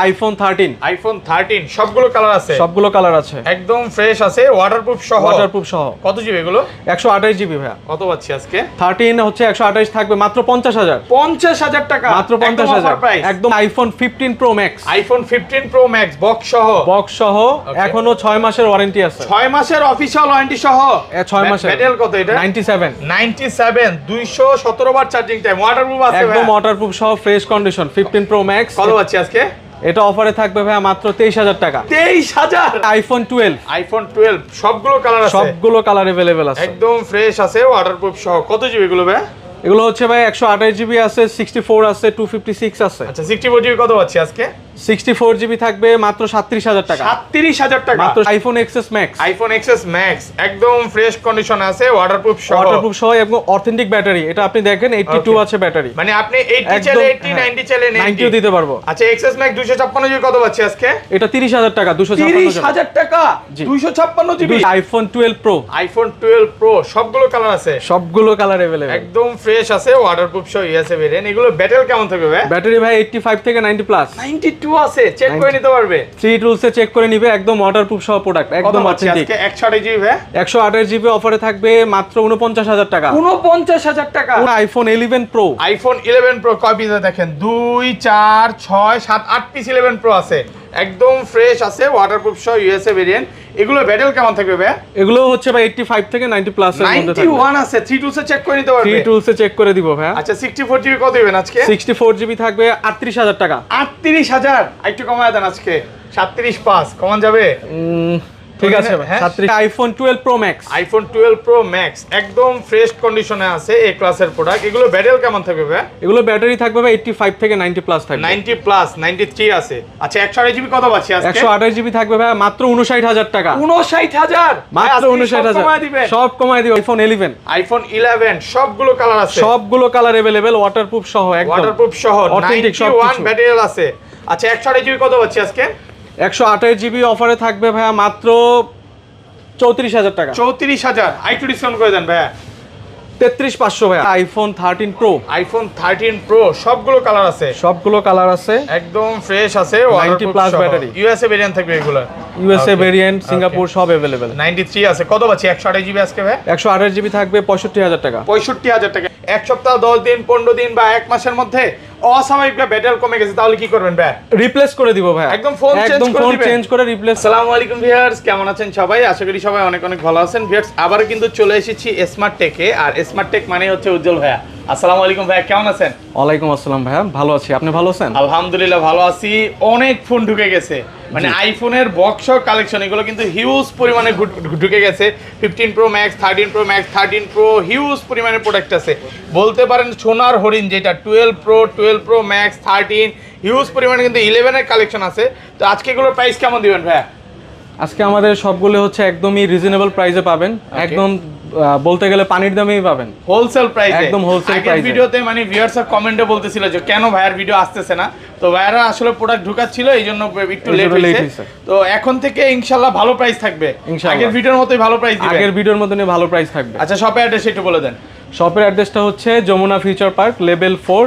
IPhone 13 সবগুলো colour আছে, সবগুলো কালার আছে, একদম ফ্রেশ আছে, ওয়াটারপ্রুফ সহ। কত জিবি এগুলো? 128 জিবি ভাইয়া। কত পাচ্ছি আজকে? 13 হচ্ছে 128 থাকবে মাত্র 50,000 টাকা, মাত্র 50,000 একদম। IPhone 15 pro max, iPhone 15 pro max box সহ এখনো 6 মাসের ওয়ারেন্টি আছে, 6 মাসের অফিশিয়াল ওয়ারেন্টি সহ 6 মাসের। মডেল কত এটা? 97 217 বার চার্জিং টাইম, ওয়াটারপ্রুফ আছে একদম ওয়াটারপ্রুফ সহ ফ্রেশ কন্ডিশন 15 প্রো ম্যাক্স। কত পাচ্ছি আজকে? এটা অফারে থাকবে ভাইয়া মাত্র 23,000 টাকা। 23,000 আইফোন 12 সবগুলো কালার আছে, সবগুলো কালার अवेलेबल আছে, একদম ফ্রেশ আছে, ওয়াটারপ্রুফ সহ। কত জিবি এগুলো ভাই? এগুলো হচ্ছে ভাই 128 জিবি আছে, 64 আছে, 256 আছে। আচ্ছা 64 জিবি কত পাচ্ছি আজকে? 64 জিবি থাকবে মাত্র 37,000 টাকা। 37,000 টাকা মাত্র iPhone XS max, iPhone XS max একদম ফ্রেশ কন্ডিশন আছে, ওয়াটারপ্রুফ সহ এবং অথেন্টিক ব্যাটারি। এটা আপনি দেখেন 82 আছে ব্যাটারি, মানে আপনি 80 চাইলে 80 90 চাইলে 90 দিতে পারবো। আচ্ছা এক্সএস ম্যাক্স 256 জিবি কত পাচ্ছি আজকে? এটা 30,000 টাকা, 30,000 টাকা 256 জিবি। আইফোন 12 প্রো সবগুলো কালার আছে, সবগুলো কালার अवेलेबल, একদম ফ্রেশ আছে, ওয়াটারপ্রুফ সহ ইএসএ ভেরিয়েন্ট। এগুলো ব্যাটারি কেমন থাকবে ভাই? ব্যাটারি ভাই 85 থেকে 90 প্লাস, 92 আছে, চেক করে নিতে পারবে, 3 টুলসে চেক করে নিবে, একদম ওয়াটারপ্রুফ সহ প্রোডাক্ট, একদম অথেন্টিক। আজকে 128 জিবি ভাই, 128 জিবি অফারে থাকবে মাত্র 49,000 টাকা। 49,000 টাকা। আইফোন 11 প্রো, আইফোন 11 প্রো কয় পিস দেখেন? 2 4 6 7 8 পিস 11 প্রো আছে, একদম ফ্রেশ আছে, ওয়াটারপ্রুফ সহ ইউএসএ ভেরিয়েন্ট। এগুলো ব্যাটারি কেমন থাকবে ভাই? এগুলো হচ্ছে ভাই 85 থেকে 90 প্লাস এর মধ্যে থাকবে। 91 আছে, 3 টুলসে চেক করে নিতে পারবে, 3 টুলসে চেক করে দিব ভাই। আচ্ছা 64 জিবি কত দিবেন আজকে? 64 জিবি থাকবে 38,000 টাকা। 38,000 একটু কমায় দেন আজকে, 37.5 কমান যাবে? ঠিক আছে ভাই। 37 iPhone 12 pro max, iPhone 12 pro max একদম ফ্রেশ কন্ডিশনে আছে, এ ক্লাসের প্রোডাক্ট। এগুলো ব্যাটারি কেমন থাকবে ভাই? এগুলো ব্যাটারি থাকবে ভাই 85 থেকে 90 প্লাস থাকবে, 90 প্লাস 93 আছে। আচ্ছা 128 জিবি কত পাচ্ছি আজকে? 128 জিবি থাকবে ভাই মাত্র 59,000 টাকা। 59,000 মাত্র 59,000 সব কমায় দিবেন। আইফোন 11 সবগুলো কালার আছে, সবগুলো কালার अवेलेबल, ওয়াটারপ্রুফ সহ, একদম ওয়াটারপ্রুফ সহ, অথেন্টিক 91 ব্যাটারি আছে। আচ্ছা 128 জিবি কত পাচ্ছি আজকে? 128 জিবি অফারে থাকবে ভাই মাত্র 34,000 টাকা। 34,000 আইটু ডিসকাউন্ট করে দেন ভাই, 33,500 ভাই। আইফোন 13 প্রো সবগুলো কালার আছে, সবগুলো কালার আছে, একদম ফ্রেশ আছে, 90 প্লাস ব্যাটারি, ইউএসএ ভেরিয়েন্ট থাকবে এগুলো, ইউএসএ ভেরিয়েন্ট, সিঙ্গাপুর সব अवेलेबल। 93 আছে, কত পাচ্ছি 128 জিবি আজকে ভাই? 128 জিবি থাকবে 65,000 টাকা। 65,000 টাকা। এক সপ্তাহ 10 দিন 15 দিন বা এক মাসের মধ্যে অস্বাভাবিক ব্যাটারি কমে গেছে, তাহলে কি করবেন ভাই? রিপ্লেস করে দিব ভাই, একদম ফোন চেঞ্জ করে রিপ্লেস। আসসালামু আলাইকুম ভিউয়ার্স, কেমন আছেন সবাই? আশা করি সবাই অনেক অনেক ভালো আছেন। ভিউয়ার্স আবার কিন্তু চলে এসেছি স্মার্ট টেকে, আর স্মার্ট টেক মানে হচ্ছে উজ্জ্বল ভাইয়া। আসসালামু আলাইকুম ভাইয়া, কেমন আছেন? ওয়ালাইকুম আসসালাম ভাইয়া, ভালো আছি, আপনি ভালো আছেন? আলহামদুলিল্লাহ ভালো আছি। অনেক ফোন ঢুকে গেছে, মানে আইফোনের বক্স কালেকশন এগুলো কিন্তু হিউজ পরিমাণে ঢুকে গেছে। 15 pro max, 13 pro max, 13 pro, huge পরিমাণে প্রোডাক্ট আছে, বলতে পারেন সোনার হরিণ যেটা 12 প্রো ম্যাক্স, 13 হিউজ পরিমাণে কিন্তু 11 এর কালেকশন আছে। তো আজকে এগুলোর প্রাইস কেমন দিবেন ভাইয়া? আজকে আমাদের সবগুলো হচ্ছে একদমই রিজনেবল প্রাইসে পাবেন, একদম বলতে গেলে পানির দামেই পাবেন, হোলসেল প্রাইসে, একদম হোলসেল প্রাইসে। আগের ভিডিওতে মানে ভিউয়ার্সরা কমেন্টে বলতেছিল যে কেন ভাইয়ার ভিডিও আসতেছে না, তো ভাইয়ারা আসলে প্রোডাক্ট ঢুকাচ্ছিল, এইজন্য একটু লেট হয়েছে। তো এখন থেকে ইনশাআল্লাহ ভালো প্রাইস থাকবে, আগের ভিডিওর মতোই ভালো প্রাইস দিবেন, আগের ভিডিওর মতোই ভালো প্রাইস থাকবে। আচ্ছা শপের অ্যাড্রেস একটু বলে দেন। শপের অ্যাড্রেসটা হচ্ছে Jamuna future park, level 4,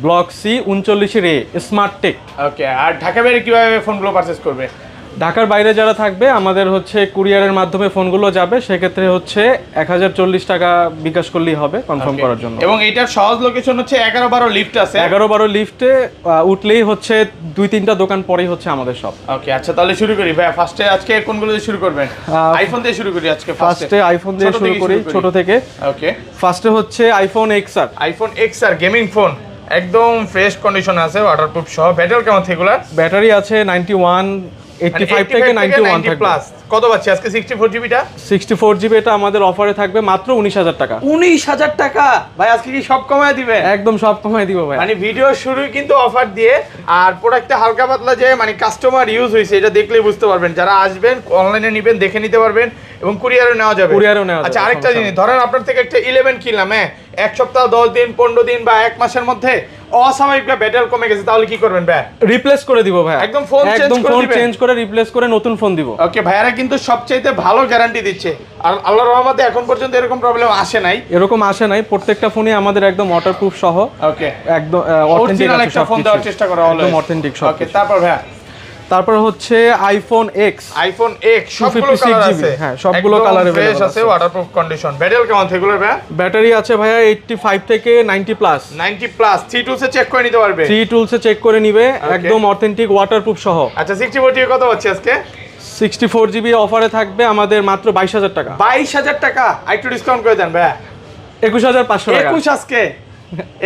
block C, 39 smart tech. Okay, আর ঢাকা বাইরে কিভাবে ফোনগুলো পারচেজ করবে? ঢাকার বাইরে যারা থাকবে আমাদের হচ্ছে কুরিয়ারের মাধ্যমে ফোনগুলো যাবে, সেক্ষেত্রে হচ্ছে 1040 টাকা বিকাশ করলেই হবে কনফার্ম করার জন্য। এবং এটার সহজ লোকেশন হচ্ছে 11-12 লিফট আছে, 11-12 লিফটে উঠলেই হচ্ছে 2-3টা দোকান পরেই হচ্ছে আমাদের শপ। ওকে আচ্ছা তাহলে শুরু করি ভাই। ফার্স্টে আজকে কোনগুলো দিয়ে শুরু করবেন? আইফোন দিয়ে শুরু করি আজকে। ফার্স্টে আইফোন দিয়ে শুরু করি, ছোট থেকে। ওকে, ফার্স্টে হচ্ছে iPhone XR। IPhone XR gaming phone, একদম ফ্রেশ কন্ডিশনে আছে, ওয়াটারপ্রুফ সহ। ব্যাটারি কেমন থেকে এগুলা? ব্যাটারি আছে 91, 85 থেকে 91 থাকবে। প্লাস কত পাচ্ছি আজকে 64 জিবিটা? 64 জিবি এটা আমাদের অফারে থাকবে মাত্র 19,000 টাকা। 19,000 টাকা ভাই, আজকে কি সব কমায় দিবেন? একদম সব কমায় দিব ভাই, মানে ভিডিও শুরুই কিন্তু অফার দিয়ে, আর প্রোডাক্টটা হালকা পাতলা যে মানে কাস্টমার ইউজ হয়েছে এটা দেখলেই বুঝতে পারবেন। যারা আসবেন অনলাইনে নেবেন, দেখে নিতে পারবেন, এবং কুরিয়ারে নেওয়া যাবে। আচ্ছা আরেকটা জিনিস, ধরেন আপনার থেকে একটা 11 কিনলাম, হ্যাঁ, এক সপ্তাহ 10 দিন 15 দিন বা এক মাসের মধ্যে অস্বাভাবিক ব্যাটারি কমে গেছে, তাহলে কি করবেন ভাই? রিপ্লেস করে দিব ভাই, একদম ফোন চেঞ্জ করে রিপ্লেস করে নতুন ফোন দিব। ওকে, ভাইয়ারা কিন্তু সবচাইতে ভালো গ্যারান্টি দিচ্ছে, আর আল্লাহর রহমতে এখন পর্যন্ত এরকম প্রবলেম আসে নাই। প্রত্যেকটা ফোনে আমাদের একদম ওয়াটারপ্রুফ সহ ওকে একদম অরিজিনাল একটা ফোন দেওয়ার চেষ্টা করা হলো, একদম অথেন্টিক সব। ওকে, তারপর হচ্ছে আইফোন এক্স সবগুলো কালার আছে। হ্যাঁ, সবগুলো কালার ফ্রেশ আছে, ওয়াটারপ্রুফ কন্ডিশন। ব্যাটারি কেমন এগুলোর ভাই? ব্যাটারি আছে ভাইয়া 85 থেকে 90 প্লাস। 90 প্লাস 3 টুলসে চেক করে নিতে পারবে, 3 টুলসে চেক করে নিবে, একদম অথেন্টিক ওয়াটারপ্রুফ সহ। আচ্ছা 64 জিবি কত হচ্ছে আজকে? 64 জিবি অফারে থাকবে আমাদের মাত্র 22000 টাকা। 22000 টাকা, একটু ডিসকাউন্ট করে দেন ভাই। 21500 টাকা। 21 আজকে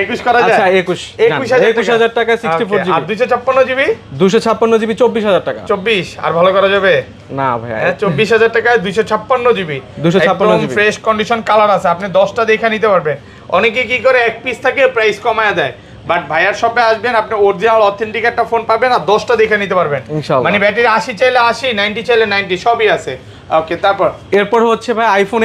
21 করা যায়? আচ্ছা 21000 টাকা 64 জিবি। আর 256 জিবি? 256 জিবি 24000 টাকা। 24 আর ভালো করা যাবে না ভাই? 24000 টাকায় 256 GB, 256 GB fresh condition colour আছে, আপনি 10টা দেখে নিতে পারবেন। অনেকে কি করে এক পিস থাকে প্রাইস কমায় দেয়, বাট ভাইয়ার শপে আসবেন, আপনি অরিজিনাল অথেন্টিক একটা ফোন পাবেন আর 10টা দেখে নিতে পারবেন ইনশাআল্লাহ। মানে ব্যাটারি 80 চাইলে 80, 90 চাইলে 90, সবই আছে। ওকে, এরপর হচ্ছে ভাই আইফোন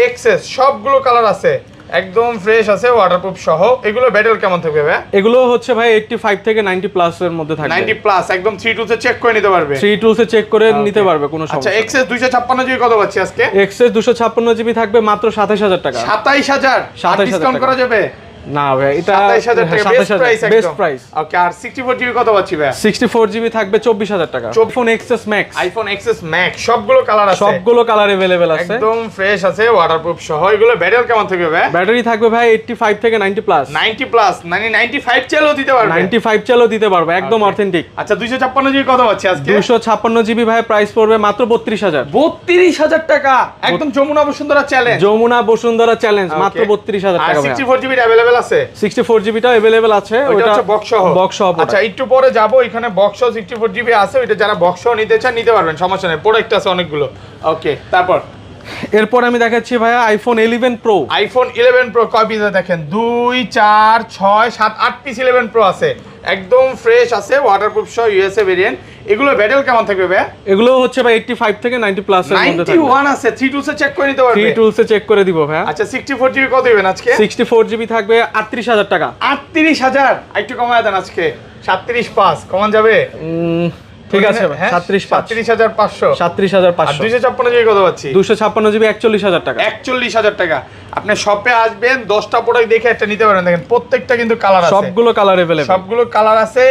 এক্সএস সবগুলো কালার আছে, একদম ফ্রেশ আছে, ওয়াটারপ্রুফ সহ। এগুলো ব্যাটারি কেমন থাকবে ভাই? এগুলো হচ্ছে ভাই 85 থেকে 90 প্লাস এর মধ্যে থাকবে। 90 প্লাস, একদম 3 টুলসে চেক করে নিতে পারবে, 3 টুলসে চেক করে নিতে পারবে, কোনো সমস্যা। আচ্ছা এক্সএস 256 জিবি কত পাচ্ছি আজকে? এক্সএস 256 জিবি থাকবে মাত্র 27000 টাকা। 27000 ডিসকাউন্ট করা যাবে? না ভাই, এটা 27000 টাকা বেস্ট প্রাইস। ওকে, আর 64 জিবি কত পাচ্ছি ভাই? 64 জিবি থাকবে 24000 টাকা। আইফোন এক্সএস ম্যাক্স সবগুলো কালার আছে, সবগুলো কালার अवेलेबल আছে, একদম ফ্রেশ আছে, ওয়াটারপ্রুফ সহ। এগুলো ব্যাটারি কেমন থাকবে ভাই? ব্যাটারি থাকবে ভাই 85 থেকে 90 প্লাস। 90 প্লাস, মানে 95 চাইলেও দিতে পারবে, 95 চাইলেও দিতে পারবে, একদম অথেন্টিক। আচ্ছা 256 জিবি কত পাচ্ছি আজকে? 256 জিবি ভাই প্রাইস পড়বে মাত্র 32000। 32000 টাকা, একদম যমুনা বসুন্ধরা চ্যালেঞ্জ, মাত্র 32000 টাকা। 64 জিবি अवेलेबल আছে? 64 জিবিটা अवेलेबल আছে, ওটা হচ্ছে বক্স সহ। আচ্ছা একটু পরে যাব, এখানে বক্স 64 জিবি আছে, ওইটা যারা বক্স নিতে চান নিতে পারবেন, সমস্যা নেই, প্রোডাক্ট আছে অনেকগুলো। ওকে, এরপর আমি দেখাচ্ছি ভাইয়া আইফোন 11 প্রো। কয় পিস দেখেন? 2 4 6 7 8 পিস 11 প্রো আছে, একদম ফ্রেশ আছে, ওয়াটারপ্রুফ সহ, ইউএসএ ভেরিয়েন্ট। এগুলো ব্যাটারি কেমন থাকবে ভাই? এগুলো হচ্ছে ভাই 85 থেকে 90 প্লাস এর মধ্যে থাকবে। 91 আছে, 3 টুলসে চেক করে নিতে পারবে, 3 টুলসে চেক করে দিব ভাই। আচ্ছা 64 জিবি কত দিবেন আজকে? 64 জিবি থাকবে 38000 টাকা। 38000, একটু কমায় দেন আজকে, 37.5 কমান যাবে? ঠিক আছে ভাই, 37500। 37500। 256 জিবি কত পাচ্ছি? 256 জিবি 41000 টাকা। 41000 টাকা। আপনি শপে আসবেন, 10টা প্রোডাক্ট দেখে একটা নিতে পারেন। দেখেন প্রত্যেকটা কিন্তু কালার আছে, সবগুলো কালার अवेलेबल, সবগুলো কালার আছে।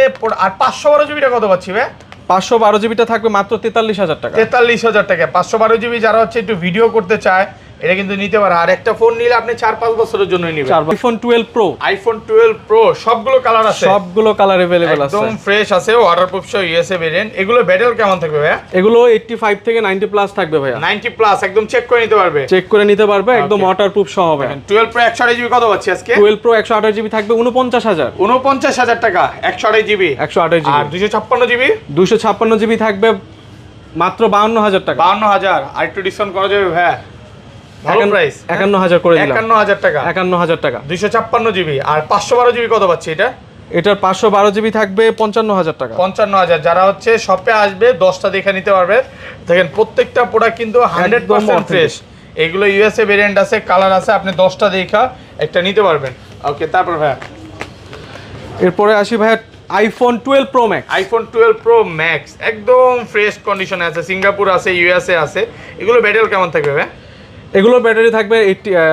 আর 512 জিবিটা কত পাচ্ছি ভাই? 512 জিবিটা থাকবে মাত্র 43000 টাকা। 43000 টাকা। 512 জিবি যারা হচ্ছে একটু ভিডিও করতে চায়, এটা কিন্তু নিতে পারে। আর একটা ফোন নিলে আপনি 4-5 বছরের জন্য নেবেন। আইফোন 12 প্রো সবগুলো কালার আছে, সবগুলো কালার अवेलेबल আছে, একদম ফ্রেশ আছে, ওয়াটারপ্রুফ সহ, ইউএসএ ভেরিয়েন্ট। এগুলো ব্যাটারি কেমন থাকবে ভাই? এগুলো 85 থেকে 90 প্লাস থাকবে ভাই। 90 প্লাস, একদম চেক করে নিতে পারবে, একদম ওয়াটারপ্রুফ সহ হবে। 12 প্রো 128 জিবি কত পাচ্ছি আজকে? 12 প্রো 128 জিবি থাকবে 49000 টাকা। 128 জিবি। আর 256 জিবি? 256 জিবি থাকবে মাত্র 52000 টাকা। 52000, আর একটু ডিসকাউন্ট করা যাবে ভাই? ভালো প্রাইস, 51000 করে দিলাম। 51000 টাকা। 51000 টাকা। 256 জিবি। আর 512 জিবি কত পাচ্ছি এটা? এটার 512 জিবি থাকবে 55000 টাকা। 55000। যারা হচ্ছে শপে আসবে, 10টা দেখে নিতে পারবে। দেখেন প্রত্যেকটা প্রোডাক্ট কিন্তু 100% ফ্রেশ। এগুলো ইউএসএ ভেরিয়েন্ট আছে, কালার আছে, আপনি 10টা দেখা একটা নিতে পারবেন। ওকে, তারপর ভাই এরপরে আসি ভাই আইফোন 12 প্রো ম্যাক্স, একদম ফ্রেশ কন্ডিশনে আছে, সিঙ্গাপুর আছে, ইউএসএ আছে। এগুলো ব্যাটারি কেমন থাকবে ভাই? এগুলো ব্যাটারি থাকবে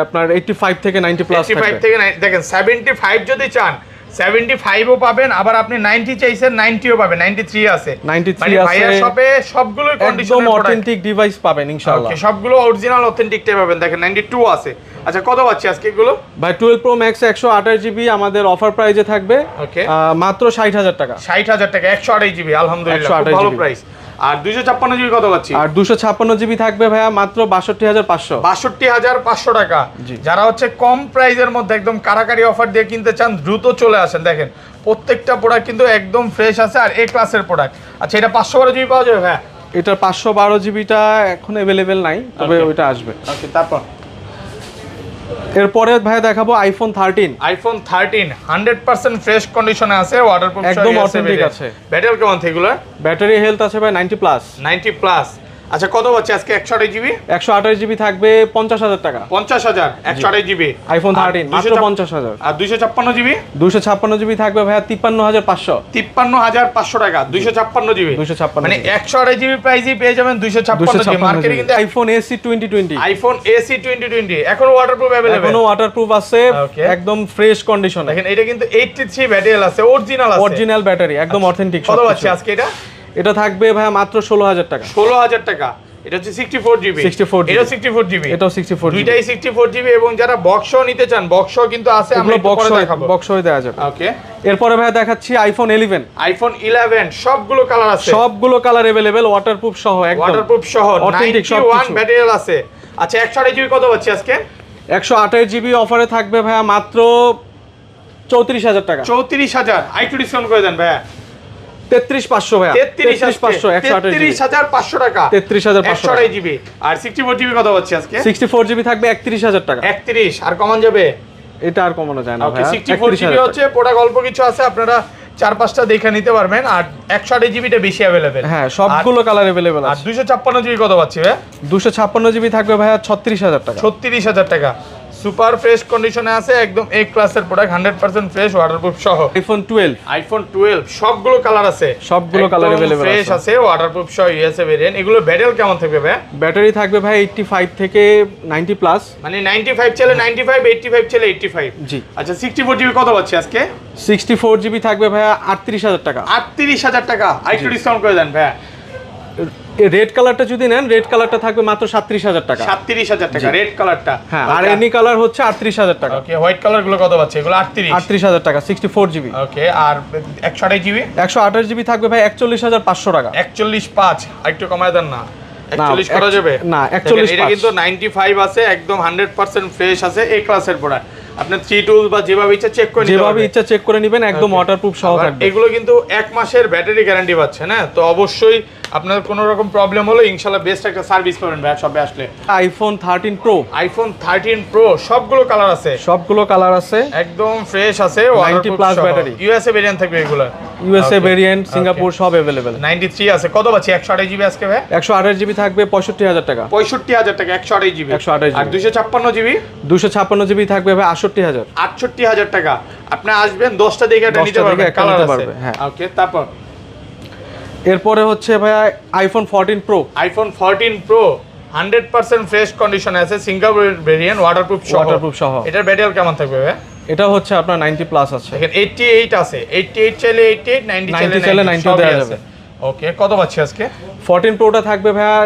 আপনার 85 থেকে 90 প্লাস থাকবে। 85 থেকে 90, দেখেন 75 যদি চান 75ও পাবেন, আবার আপনি 90 চাইছেন 90ও পাবেন, 93 আছে, 93 আছে। ভাইয়ার শপে সবগুলো কন্ডিশনার একদম অথেন্টিক ডিভাইস পাবেন ইনশাআল্লাহ। ওকে, সবগুলো অরিজিনাল অথেন্টিকটাই পাবেন। দেখেন 92 আছে। আচ্ছা কত পাচ্ছি আজকে এগুলো? ভাই 12 প্রো ম্যাক্স 128 জিবি আমাদের অফার প্রাইসে থাকবে ওকে মাত্র 60000 টাকা। 60000 টাকা 128 জিবি, আলহামদুলিল্লাহ খুব ভালো প্রাইস। আর 256 জিবি কত পাচ্ছি? আর 256 জিবি থাকবে ভাইয়া মাত্র 62500। 62500 টাকা। যারা হচ্ছে কম প্রাইসের মধ্যে একদম কারাকারি অফার দিয়ে কিনতে চান, দ্রুত চলে আসেন। দেখেন প্রত্যেকটা প্রোডাক্ট কিন্তু একদম ফ্রেশ আছে, আর এ ক্লাসের প্রোডাক্ট। আচ্ছা এটা 512 জিবি পাওয়া যাবে ভাই? এটা 512 জিবিটা এখন अवेलेबल নাই, তবে ওইটা আসবে। ওকে, তারপর এরপরে ভাই দেখাবো আইফোন 13। 100% ফ্রেশ কন্ডিশনে আছে, ওয়াটারপ্রুফ একদম অথেন্টিক আছে। ব্যাটারি কেমন এগুলো? ব্যাটারি হেলথ আছে ভাই 90 প্লাস। 90 প্লাস। আচ্ছা কত পাচ্ছি আজকে 128GB? 128GB থাকবে 50,000 টাকা। 50,000 128GB আইফোন 13 মাত্র 50,000। আর 256GB? 256GB থাকবে ভাইয়া 53,500। 53,500 টাকা 256GB। 256 মানে 128GB প্রাইসই পেয়ে যাবেন 256GB। মার্কেটে কিন্তু আইফোন AC 2020, আইফোন AC 2020 এখনো ওয়াটারপ্রুফ अवेलेबल, এখনো ওয়াটারপ্রুফ আছে, একদম ফ্রেশ কন্ডিশনে। দেখেন এটা কিন্তু 83 ব্যাটারি আছে, অরিজিনাল আছে, অরিজিনাল ব্যাটারি, একদম অথেন্টিক। কত পাচ্ছি আজকে এটা? এটা থাকবে ভাইয়া মাত্র 16,000 টাকা। 16,000 টাকা। এটা হচ্ছে 64GB। 64GB, এটা 64GB, এটাও 64GB, দুইটাই 64GB। এবং যারা বক্সও নিতে চান বক্সও কিন্তু আছে, আমরা একটু পরে দেখাবো। বক্সও দেওয়া যাবে। ওকে, এরপরে ভাইয়া দেখাচ্ছি আইফোন 11। আইফোন 11 সবগুলো কালার আছে, সবগুলো কালার अवेलेबल, ওয়াটারপ্রুফ সহ, একদম ওয়াটারপ্রুফ সহ, অথেন্টিক 91 ব্যাটারি আছে। আচ্ছা 128GB কত পাচ্ছি আজকে? 128GB অফারে থাকবে ভাইয়া মাত্র 34,000 টাকা। 34,000, আইটু ডিসকাউন্ট করে দেন ভাইয়া। 33,500 ভাইয়া, 33,500, 33,500 টাকা, 33,500 128GB। আর 64GB কত পাচ্ছি আজকে? 64GB থাকবে 31,000 টাকা। 31, আর কমান যাবে? এটা আর কমানো যায় না ওকে, ভাইয়া। 64GB হচ্ছে প্রোডাক্ট, অল্প কিছু আছে, আপনারা 4-5টা দেখে নিতে পারবেন। আর 128GBটা বেশি अवेलेबल। হ্যাঁ, সবগুলো কালার अवेलेबल আর আছে। 256GB কত পাচ্ছি ভাই? 256GB থাকবে ভাইয়া 36,000 টাকা। 36,000 টাকা। সুপার ফ্রেশ কন্ডিশনে আছে, একদম এ ক্লাসের প্রোডাক্ট, 100% ফ্রেশ, ওয়াটারপ্রুফ সহ। আইফোন 12, আইফোন 12 সবগুলো কালার আছে, সবগুলো কালার अवेलेबल আছে, ফ্রেশ আছে, ওয়াটারপ্রুফ সহ, ইউএসএ ভেরিয়েন্ট। এগুলো ব্যাটারি কেমন থাকবে ভাই? ব্যাটারি থাকবে ভাই 85 থেকে 90 প্লাস, মানে 95 চলে 95, 85 চলে 85। জি। আচ্ছা 64GB কত পাচ্ছি আজকে? 64GB থাকবে ভাইয়া 38,000 টাকা। 38,000 টাকা, আরেকটু ডিসকাউন্ট করে দেন ভাই। রেড কালারটা যদি নেন, রেড কালারটা থাকবে মাত্র 37,000 টাকা। 37,000 টাকা রেড কালারটা। হ্যাঁ, আর এনি কালার হচ্ছে 38,000 টাকা। ওকে, হোয়াইট কালার গুলো কত পাচ্ছে? এগুলো 38,000 টাকা, 64GB। ওকে, আর 128GB? 128GB থাকবে ভাই 41,500 টাকা। 41,500, আরেকটু কমায় দেন না। 41 করা যাবে না? দেখেন, 41,500 এটা কিন্তু 95 আছে, একদম 100% ফ্রেশ আছে, এই ক্লাসের প্রোডাক্ট। আপনি থ্রি টুলস বা যেভাবে ইচ্ছা চেক করে নিতে যেভাবে পারবেন, ইচ্ছা চেক করে নেবেন, একদম ওয়াটারপ্রুফ সহ থাকবে। এগুলো কিন্তু 1 মাসের ব্যাটারি গ্যারান্টি পাচ্ছেন। হ্যাঁ, তো অবশ্যই আপনার কোনো রকম প্রবলেম হলে ইনশাআল্লাহ বেস্ট একটা সার্ভিস পাবেন ভাই সবে আসলে। আইফোন 13 প্রো, আইফোন 13 প্রো সবগুলো কালার আছে, সবগুলো কালার আছে, একদম ফ্রেশ আছে, 90 প্লাস ব্যাটারি, ইউএসএ ভেরিয়েন্ট থাকবে এগুলো, ইউএসএ ভেরিয়েন্ট, সিঙ্গাপুর সব अवेलेबल। 93 আছে, কত পাচ্ছি 128GB আজকে ভাই? 128GB থাকবে 65,000 টাকা। 65,000 টাকা 128GB। 128GB। আর 256GB? 256GB থাকবে ভাই 68,000। 68,000 টাকা। আপনি আসবেন 10টা দেখে এটা নিতে পারবেন, কালার আছে। হ্যাঁ, ওকে, তারপর এরপরে হচ্ছে ভাই iPhone 14 pro. IPhone 14 pro 100% fresh কন্ডিশনে আছে, সিঙ্গাপুর ভেরিয়েন্ট, ওয়াটারপ্রুফ সহ। এটার ব্যাটারি কেমন থাকবে ভাই? এটা হচ্ছে আপনার 90 প্লাস আছে। দেখেন 88 আছে, 88 চাইলে 88, 90 চাইলে 90 দেওয়া যাবে। ওকে, কত পাচ্ছি আজকে? 14 প্রোটা থাকবে ভাইয়া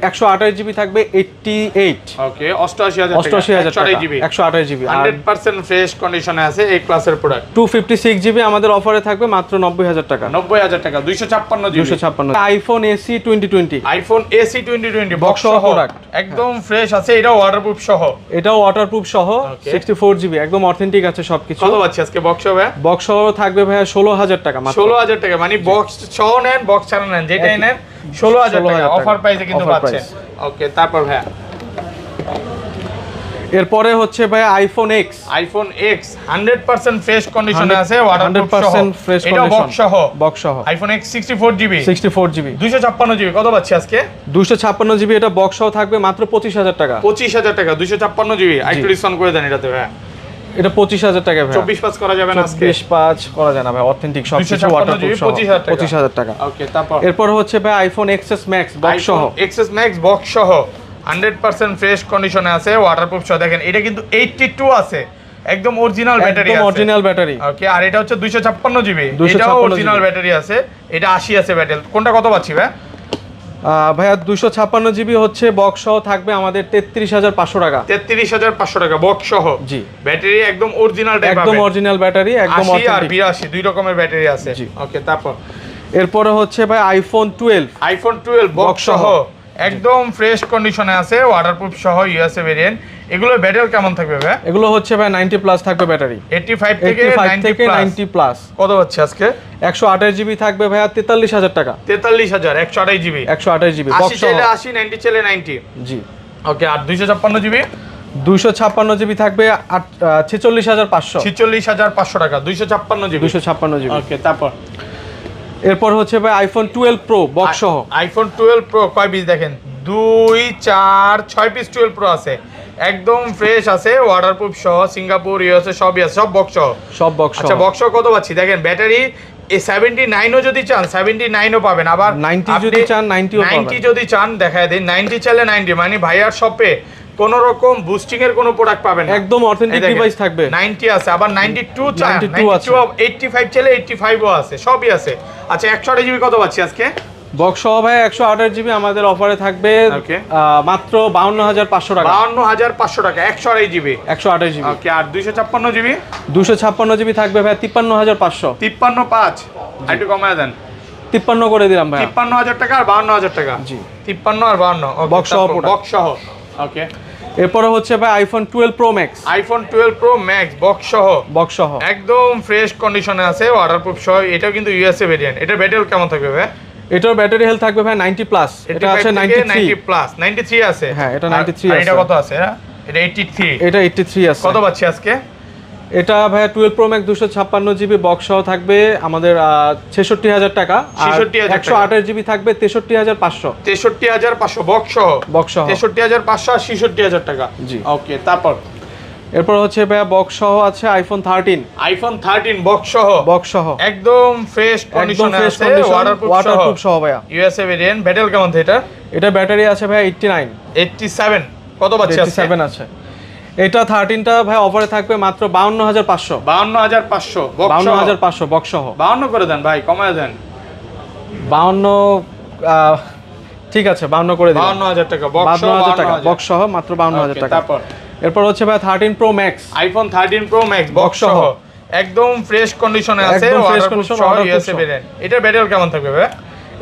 128GB থাকবে 88। ওকে, 88,000 টাকা, 128GB 100% ফ্রেশ কন্ডিশনে আছে, এই ক্লাসের প্রোডাক্ট। 256GB আমাদের অফারে থাকবে মাত্র 90,000 টাকা। 90,000 টাকা, 256GB। 256। IPhone AC 2020, iPhone AC 2020 box সহ সহ প্রোডাক্ট, একদম ফ্রেশ আছে, এটাও ওয়াটারপ্রুফ সহ। এটাও ওয়াটারপ্রুফ সহ, 64GB, একদম অথেন্টিক আছে সবকিছু। কত পাচ্ছি আজকে বক্স সহ ভাই? বক্স সহ থাকবে ভাইয়া 16,000 টাকা মাত্র। 16,000 টাকা, মানে বক্স সহ নেন, বক্স ছাড়া নেন, যেটাই নেন 16,000 টাকা অফার প্রাইসে কিন্তু পাচ্ছেন। ওকে, তারপর ভাই এরপরে হচ্ছে ভাই iPhone x. IPhone x 100% fresh কন্ডিশনে আছে, ওয়াটারপ্রুফ সহ, 100% ফ্রেশ এটা বক্স সহ, বক্স সহ। IPhone x 64GB। 64GB 256GB কত পাচ্ছি আজকে? 256GB, এটা বক্স সহ থাকবে মাত্র 25,000 টাকা। 25,000 টাকা, 256GB। আইটু ডিসকাউন্ট করে দেন এটাতে ভাই। এটা 25,000 টাকা ভাই। 24/5 করা যাবে না আজকে? 24/5 করা যায় না ভাই, অথেন্টিক সবকিছু ওয়াটারপ্রুফ সহ, 25,000 টাকা। ওকে, তারপর এরপর হচ্ছে ভাই আইফোন এক্সএস ম্যাক্স বক্স সহ। এক্সএস ম্যাক্স বক্স সহ 100% ফ্রেশ কন্ডিশনে আছে, ওয়াটারপ্রুফ সহ। দেখেন এটা কিন্তু 82 আছে, একদম অরিজিনাল ব্যাটারি আছে, একদম অরিজিনাল ব্যাটারি। ওকে, আর এটা হচ্ছে 256GB, 256 এটাও অরিজিনাল ব্যাটারি আছে, এটা 80 আছে ব্যাটারি। কোনটা কত পাচ্ছি ভাই? ভাইয়া 256GB হচ্ছে বক্স সহ থাকবে আমাদের 33,500 টাকা। 33,500 টাকা বক্স সহ। জি, ব্যাটারি একদম অরিজিনাল টাইপ, একদম অরিজিনাল ব্যাটারি, একদম 80 আর অথেন্টিক। 82 দুই রকমের ব্যাটারি আছে। ওকে, তারপর এরপরে হচ্ছে ভাই আইফোন 12। আইফোন 12 বক্স সহ একদম ফ্রেশ কন্ডিশনে আছে, ওয়াটারপ্রুফ সহ, ইউএসএ ভেরিয়েন্ট। এগুলো ব্যাটারি কেমন থাকবে ভাই? এগুলো হচ্ছে ভাই 90 প্লাস থাকবে ব্যাটারি, 85 থেকে 90 প্লাস। কত হচ্ছে আজকে? 128GB থাকবে ভাইয়া 43,000 টাকা। 43,000 128GB। 128GB 80 বক্স সহ। চাইলে 80, 90 চাইলে 90। জি। ওকে, আর 256GB? 256GB থাকবে 46,500। 46,500 টাকা, 256GB। 256GB। ওকে, তারপর এরপর হচ্ছে ভাই আইফোন 12 প্রো বক্স সহ। আইফোন 12 প্রো কয় পিস দেখেন, 2 4 6 পিস 12 প্রো আছে, একদম ফ্রেশ আছে, ওয়াটারপ্রুফ সহ, সিঙ্গাপুর ইউএসএ সবই আছে, সব বক্স সহ। সব বক্স সহ। আচ্ছা বক্স কত পাচ্ছি দেখেন, ব্যাটারি এই 79 ও যদি চান 79 ও পাবেন, আবার 90 যদি চান 90 ও পাবেন। 90 যদি চান দেখায় দিন, 90 চাইলে 90, মানে ভাইয়ার শপে কোন রকম বুস্টিং এর কোনো প্রোডাক্ট পাবেন না, একদম অথেন্টিক ডিভাইস থাকবে। 90 আছে, আবার 92 চান, 92 আছে। 85 চাইলে 85 ও আছে, সবই আছে। আচ্ছা 128 জিবি কত পাচ্ছি আজকে? বক্স সহ ভাই 128 জিবি আমাদের অফারে থাকবে Okay. মাত্র 52500 টাকা। 52500 টাকা 128 জিবি। 128 জিবি। ওকে, আর 256 জিবি? 256 জিবি থাকবে ভাই 53500। 535, একটু কমায় দেন। 53 করে দিলাম ভাই। 53000 টাকা আর 52000 টাকা। জি। 53 আর 52। ওকে, Box সহ product। বক্স সহ। ওকে, এরপরে হচ্ছে ভাই iPhone 12 pro max. IPhone 12 pro max box সহ, বক্স সহ একদম ফ্রেশ কন্ডিশনে আছে, ওয়াটারপ্রুফ সহ। এটাও কিন্তু ইউএসএ ভেরিয়েন্ট। এটা ব্যাটারি কেমন থাকবে ভাই? এটার ব্যাটারি হেলথ থাকবে ভাই 90 প্লাস। এটা আছে 93 প্লাস, 93 আছে। হ্যাঁ, এটা 93 আর আছে। এটা কত আছে? এটা 83। এটা 83 আছে। কত পাচ্ছি আজকে? এটা ভাই 12 প্রো ম্যাক্স 256 জিবি বক্স সহ থাকবে আমাদের 66000 টাকা। আর 66000 টাকা। 128 জিবি থাকবে 63500। 63500 বক্স সহ। বক্স সহ 63500 আর 66000 টাকা। জি। ওকে, তারপর এরপর হচ্ছে ভাই বক্স সহ আছে আইফোন 13। আইফোন 13 বক্স সহ, বক্স সহ একদম ফ্রেশ কন্ডিশনে আছে, ওয়াটারপ্রুফ সহ ভাইয়া। USA variant. ব্যাটারি কেমন এটা? এটা ব্যাটারি আছে ভাই 89। 87 কত পাচ্ছি আজকে? 87 আছে। এটা 13টা ভাই অফারে থাকবে মাত্র 52500। 52500 বক্স সহ। 52500 বক্স সহ। 52 করে দেন ভাই, কমায় দেন। 52 ঠিক আছে 52 করে দিলাম। 52000 টাকা বক্স সহ। 52000 টাকা বক্স সহ মাত্র 52000 টাকা। তারপর এরপর হচ্ছে ভাই 13 pro max. IPhone 13 pro max box সহ, একদম ফ্রেশ কন্ডিশনে আছে, একদম fresh ওয়াটারপ্রুফ condition, সহ, waterproof ইউএসএ সহ। ভেরিয়েন্ট। এটার ব্যাটারি কেমন থাকবে ভাই?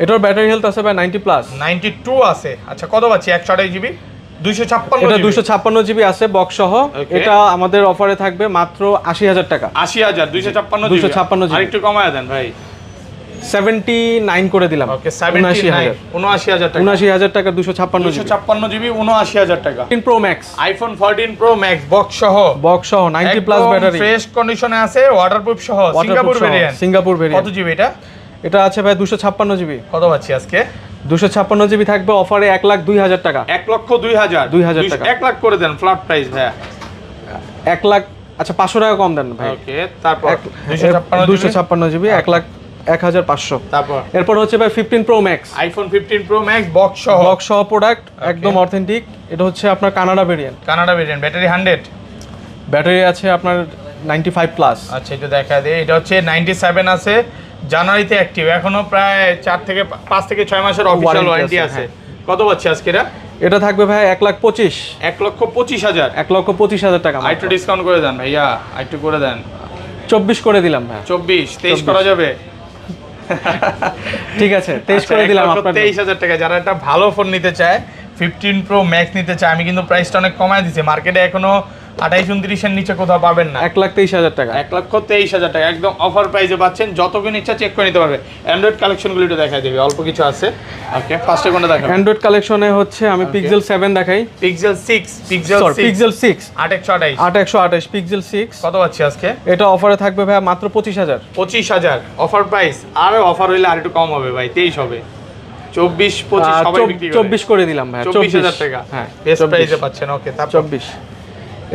এটার ব্যাটারি হেলথ আছে ভাই 90 প্লাস। 92 আছে। আচ্ছা কত পাচ্ছি? 128 জিবি 256 এটা জিবি। 256 জিবি আছে বক্স সহ। Okay. এটা আমাদের অফারে থাকবে মাত্র 80000 টাকা। 80000 256 জিবি। 256 জিবি। আরেকটু কমায় দেন ভাই। 79 করে দিলাম। ওকে, 79 79000 টাকা। 79000 টাকা 256 জিবি। 256 জিবি 79000 টাকা। 13 pro max. IPhone 14 pro max box সহ, বক্স সহ 90 প্লাস ব্যাটারি। ফ্রেশ কন্ডিশনে আছে, ওয়াটারপ্রুফ সহ, সিঙ্গাপুর ভেরিয়েন্ট। সিঙ্গাপুর কত ভেরিয়েন্ট। জিবি এটা? এটা আছে ভাই 256 জিবি। কত পাচ্ছি আজকে? 256 জিবি থাকবে অফারে 1,02,000 টাকা। 1,02,000 2,000 টাকা। 1 লাখ করে দেন, ফ্ল্যাট প্রাইস ভাই। 1 লাখ আচ্ছা 500 টাকা কম দেন ভাই। ওকে, তারপর 256 জিবি 1,01,500। তারপর এরপর হচ্ছে ভাই 15 pro max. IPhone 15 pro max box সহ, বক্স সহ প্রোডাক্ট একদম অথেন্টিক। এটা হচ্ছে আপনার Canada variant. Canada variant. Battery 100। Battery আছে আপনার 95 প্লাস। আচ্ছা এটা দেখা দেই, এটা হচ্ছে 97 আছে, জানুয়ারিতে অ্যাক্টিভ, এখনো প্রায় 4 থেকে 5 থেকে 6 মাসের অফিশিয়াল Warranty ওয়ারেন্টি আছে, আছে। কত পাচ্ছি আজকে এটা? এটা থাকবে ভাই 1,25,000। 1,25,000। 1,25,000 টাকা। আরেকটু ডিসকাউন্ট করে দেন ভাইয়া, আরেকটু করে দেন। 24 করে দিলাম ভাই। 24 23 করা যাবে? ঠিক আছে 23 করে দিলাম আপনার। 23,000 টাকা। যারা একটা ভালো ফোন নিতে চায়, 15 প্রো ম্যাক্স নিতে চায়, আমি কিন্তু প্রাইসটা অনেক কমায় দিছি। মার্কেটে এখনো 28-29 এর নিচে কোথাও পাবেন না। 1,23,000 টাকা। 1,23,000 টাকা একদম অফার প্রাইসে পাচ্ছেন। যতক্ষণ ইচ্ছা চেক করে নিতে পারবে। অ্যান্ড্রয়েড কালেকশনগুলো একটু দেখাই দেবে, অল্প কিছু আছে। ওকে, ফার্স্টে কোনটা দেখাবো? অ্যান্ড্রয়েড কালেকশনে হচ্ছে আমি পিক্সেল 7 দেখাই। Pixel 6, pixel 6, pixel 6 828। 828 পিক্সেল 6 কত পাচ্ছি আজকে? এটা অফারে থাকবে ভাই মাত্র 25,000। 25,000 অফার প্রাইস। আর অফার হইলে আর একটু কম হবে ভাই, 23 হবে। 24-25 সবাই বিক্রি করে। 24 করে দিলাম ভাই। 24,000 টাকা। হ্যাঁ, বেস্ট প্রাইসে পাচ্ছেন। ওকে, তারপর 24।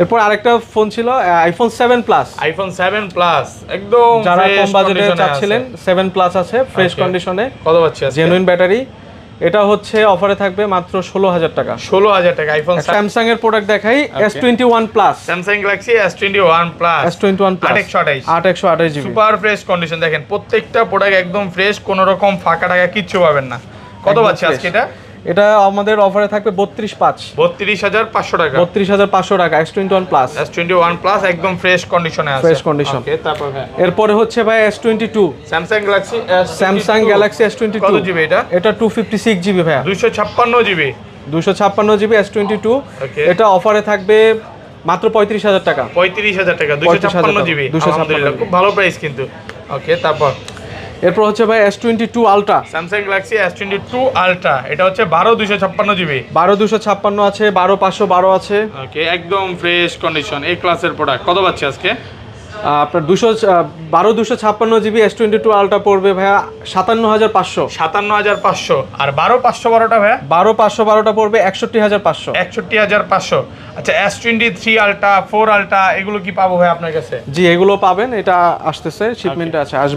এরপর আরেকটা ফোন ছিল আইফোন 7 প্লাস। আইফোন 7 প্লাস একদম যারা fresh কম বাজেটে condition এ চাচ্ছিলেন আছে। 7 প্লাস আছে ফ্রেশ Okay. কন্ডিশনে, কত পাচ্ছি আজকে? Genuine battery. এটা হচ্ছে অফারে থাকবে মাত্র 16,000 টাকা। 16,000 টাকা। আইফোন স্যামসাং এর প্রোডাক্ট দেখাই S21 plus. Samsung Galaxy S21 plus S21 plus 828 GB. Super fresh condition. দেখেন প্রত্যেকটা প্রোডাক্ট একদম ফ্রেশ, কোনো রকম ফাঁকা টাকা কিচ্ছু পাবেন না। কত একদম পাচ্ছি আজকে fresh। এটা? এটা আমাদের অফারে থাকবে 32,500। 32,500 টাকা। 32,500 টাকা S21 প্লাস। S21 প্লাস একদম ফ্রেশ কন্ডিশনে আছে। Fresh condition। ওকে, তারপর হ্যাঁ এরপরে হচ্ছে ভাই S22। Samsung Galaxy Samsung Galaxy S22। কত জিবি এটা? এটা 256 জিবি ভাইয়া। 256 জিবি। 256 GB S22। Okay. এটা অফারে থাকবে মাত্র 35,000 টাকা। 35,000 টাকা। 256 জিবি। 256 আলহামদুলিল্লাহ, খুব ভালো প্রাইস কিন্তু। ওকে, তারপর এরপর হচ্ছে ভাই S22 ultra. Samsung Galaxy S22 ultra, এটা হচ্ছে 12,256 জিবি। 12,256 আছে, 12,512 আছে। ওকে, একদম ফ্রেশ কন্ডিশন, এই ক্লাসের প্রোডাক্ট। কত পাচ্ছি আজকে? আপনার 256GB S22 আলট্রা পড়বে ভাইয়া 57,500। 57,500। আর 12,512টা ভাইয়া? 12,512টা পড়বে 61,500। 61,500। আচ্ছা, S23 আলট্রা, 4 আলট্রা এগুলো কি পাবো ভাই আপনার কাছে? জি, এগুলো পাবেন, এটা আসতেছে, শিপমেন্টে আছে, আসবে।